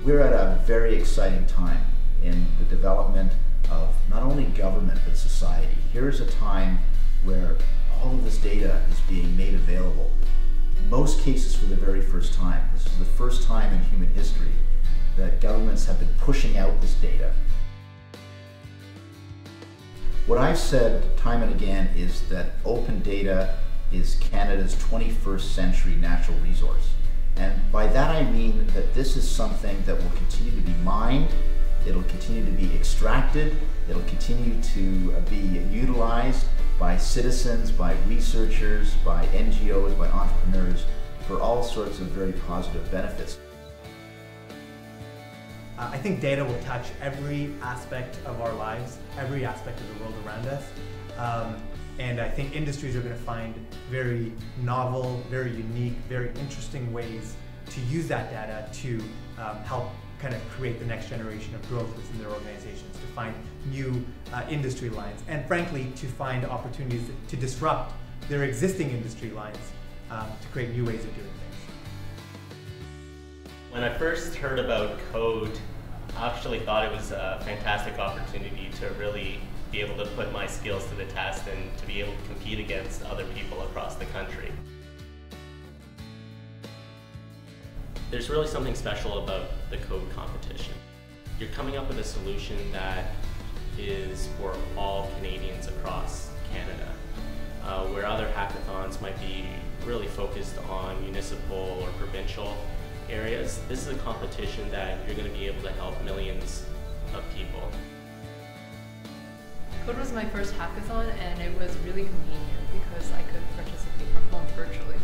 We're at a very exciting time in the development of not only government but society. Here's a time where all of this data is being made available. Most cases for the very first time. This is the first time in human history that governments have been pushing out this data. What I've said time and again is that open data is Canada's 21st century natural resource. And by that I mean that this is something that will continue to be mined, it'll continue to be extracted, it'll continue to be utilized by citizens, by researchers, by NGOs, by entrepreneurs for all sorts of very positive benefits. I think data will touch every aspect of our lives, every aspect of the world around us. And I think industries are going to find very novel, very unique, very interesting ways to use that data to help kind of create the next generation of growth within their organizations, to find new industry lines, and frankly, to find opportunities to disrupt their existing industry lines to create new ways of doing things. When I first heard about code, I actually thought it was a fantastic opportunity to really be able to put my skills to the test and to be able to compete against other people across the country. There's really something special about the code competition. You're coming up with a solution that is for all Canadians across Canada, where other hackathons might be really focused on municipal or provincial areas. This is a competition that you're going to be able to help millions of people. Code was my first hackathon, and it was really convenient because I could participate from home virtually.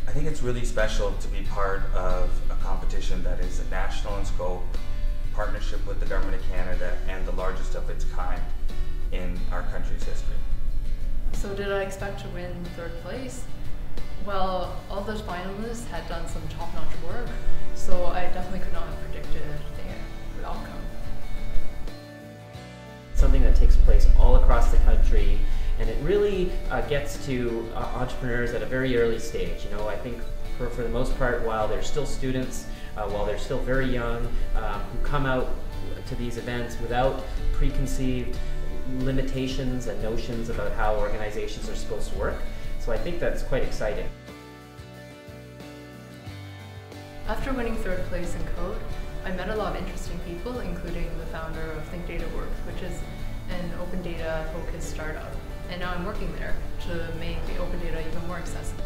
I think it's really special to be part of a competition that is national in scope, partnership with the Government of Canada, and the largest of its kind in our country's history. So did I expect to win third place? Well, all those finalists had done some top-notch work, so I definitely could not have predicted the outcome. Something that takes place all across the country, and it really gets to entrepreneurs at a very early stage. You know, I think for the most part, while they're still students, while they're still very young, who come out to these events without preconceived limitations and notions about how organizations are supposed to work. So I think that's quite exciting. After winning third place in code, I met a lot of interesting people, including the founder of Think Data Works, which is an open data focused startup. And now I'm working there to make the open data even more accessible.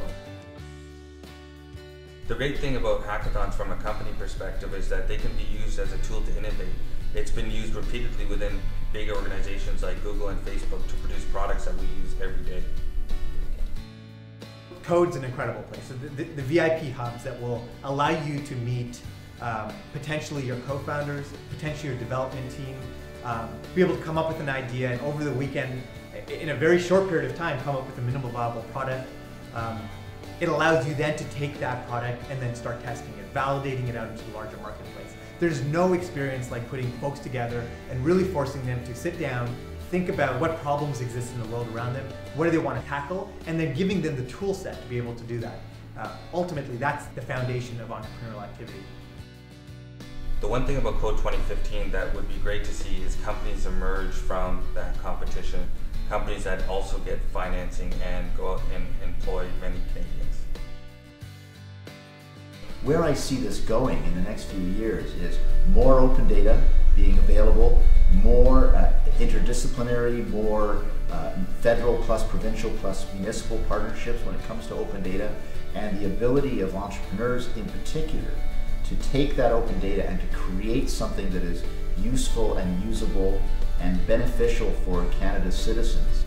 The great thing about hackathons from a company perspective is that they can be used as a tool to innovate. It's been used repeatedly within big organizations like Google and Facebook to produce products that we use every day. Code's an incredible place. So the VIP hubs that will allow you to meet potentially your co-founders, potentially your development team, be able to come up with an idea, and over the weekend, in a very short period of time, come up with a minimal viable product. It allows you then to take that product and then start testing it, validating it out into the larger marketplace. There's no experience like putting folks together and really forcing them to sit down, think about what problems exist in the world around them, what do they want to tackle, and then giving them the tool set to be able to do that. Ultimately, that's the foundation of entrepreneurial activity. The one thing about Code 2015 that would be great to see is companies emerge from that competition, companies that also get financing and go out and employ many Canadians. Where I see this going in the next few years is more open data being available, more interdisciplinary, more federal plus provincial plus municipal partnerships when it comes to open data, and the ability of entrepreneurs in particular to take that open data and to create something that is useful and usable and beneficial for Canada's citizens.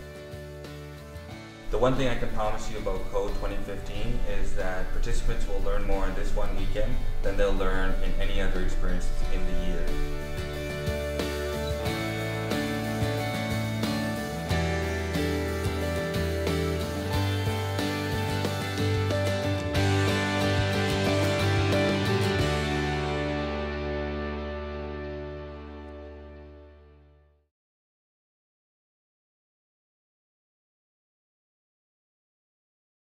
The one thing I can promise you about Code 2015 is that participants will learn more in this one weekend than they'll learn in any other experiences in the year.